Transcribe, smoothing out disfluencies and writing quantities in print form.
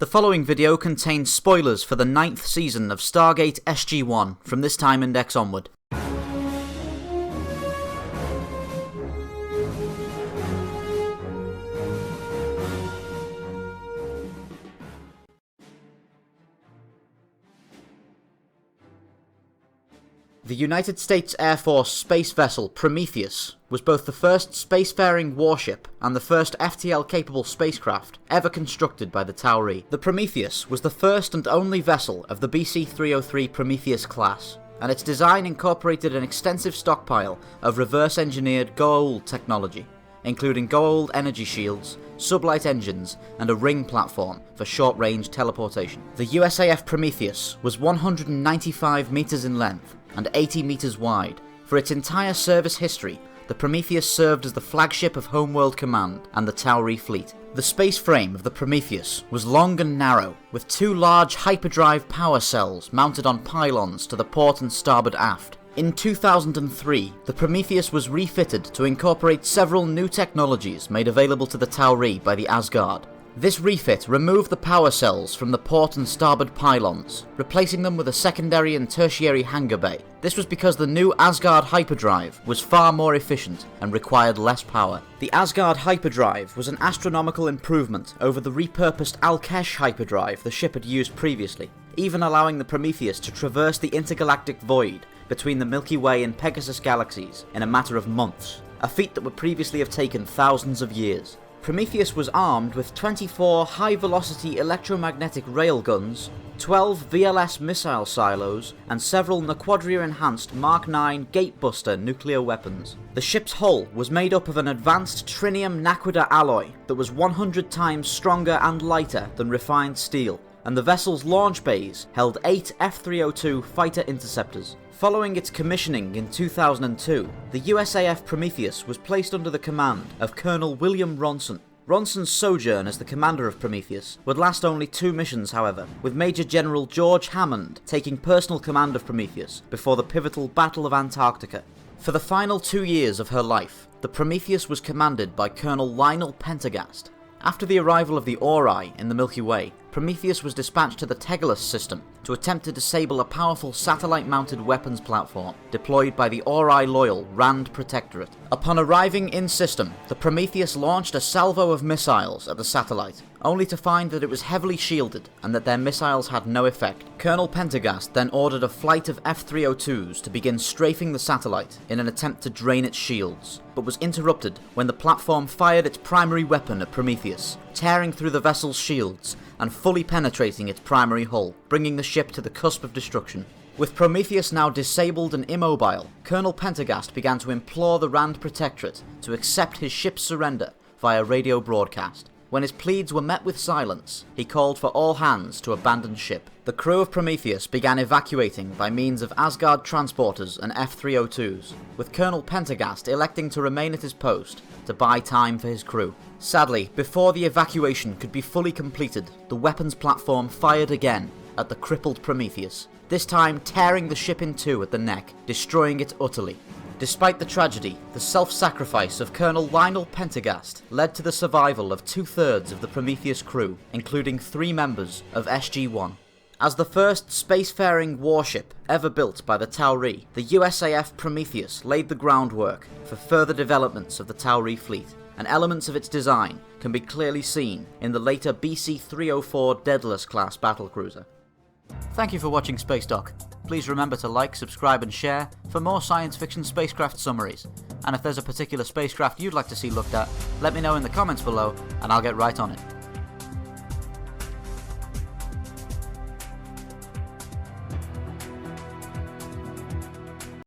The following video contains spoilers for the 9th season of Stargate SG-1 from this time index onward. The United States Air Force space vessel Prometheus was both the first spacefaring warship and the first FTL-capable spacecraft ever constructed by the Tauri. The Prometheus was the first and only vessel of the BC-303 Prometheus class, and its design incorporated an extensive stockpile of reverse-engineered Goa'uld technology, including Goa'uld energy shields, sublight engines, and a ring platform for short-range teleportation. The USAF Prometheus was 195 meters in length and 80 meters wide. For its entire service history, the Prometheus served as the flagship of Homeworld Command and the Tauri fleet. The space frame of the Prometheus was long and narrow, with two large hyperdrive power cells mounted on pylons to the port and starboard aft. In 2003, the Prometheus was refitted to incorporate several new technologies made available to the Tauri by the Asgard. This refit removed the power cells from the port and starboard pylons, replacing them with a secondary and tertiary hangar bay. This was because the new Asgard hyperdrive was far more efficient and required less power. The Asgard hyperdrive was an astronomical improvement over the repurposed Alkesh hyperdrive the ship had used previously, even allowing the Prometheus to traverse the intergalactic void between the Milky Way and Pegasus galaxies in a matter of months, a feat that would previously have taken thousands of years. Prometheus was armed with 24 high-velocity electromagnetic railguns, 12 VLS missile silos, and several Naquadria-enhanced Mark IX Gatebuster nuclear weapons. The ship's hull was made up of an advanced trinium naquadah alloy that was 100 times stronger and lighter than refined steel, and the vessel's launch bays held 8 F-302 fighter interceptors. Following its commissioning in 2002, the USAF Prometheus was placed under the command of Colonel William Ronson. Ronson's sojourn as the commander of Prometheus would last only 2 missions, however, with Major General George Hammond taking personal command of Prometheus before the pivotal Battle of Antarctica. For the final 2 years of her life, the Prometheus was commanded by Colonel Lionel Pendergast. After the arrival of the Ori in the Milky Way, Prometheus was dispatched to the Tegelos system to attempt to disable a powerful satellite-mounted weapons platform deployed by the Ori-loyal Rand Protectorate. Upon arriving in system, the Prometheus launched a salvo of missiles at the satellite, only to find that it was heavily shielded and that their missiles had no effect. Colonel Pendergast then ordered a flight of F-302s to begin strafing the satellite in an attempt to drain its shields, but was interrupted when the platform fired its primary weapon at Prometheus, tearing through the vessel's shields and fully penetrating its primary hull, bringing the ship to the cusp of destruction. With Prometheus now disabled and immobile, Colonel Pendergast began to implore the Rand Protectorate to accept his ship's surrender via radio broadcast. When his pleas were met with silence, he called for all hands to abandon ship. The crew of Prometheus began evacuating by means of Asgard transporters and F-302s, with Colonel Pendergast electing to remain at his post to buy time for his crew. Sadly, before the evacuation could be fully completed, the weapons platform fired again at the crippled Prometheus, this time tearing the ship in two at the neck, destroying it utterly. Despite the tragedy, the self-sacrifice of Colonel Lionel Pendergast led to the survival of 2/3 of the Prometheus crew, including 3 members of SG-1. As the first spacefaring warship ever built by the Tauri, the USAF Prometheus laid the groundwork for further developments of the Tauri fleet, and elements of its design can be clearly seen in the later BC-304 Daedalus class battlecruiser. Thank you for watching Spacedock. Please remember to like, subscribe and share for more science fiction spacecraft summaries. And if there's a particular spacecraft you'd like to see looked at, let me know in the comments below and I'll get right on it.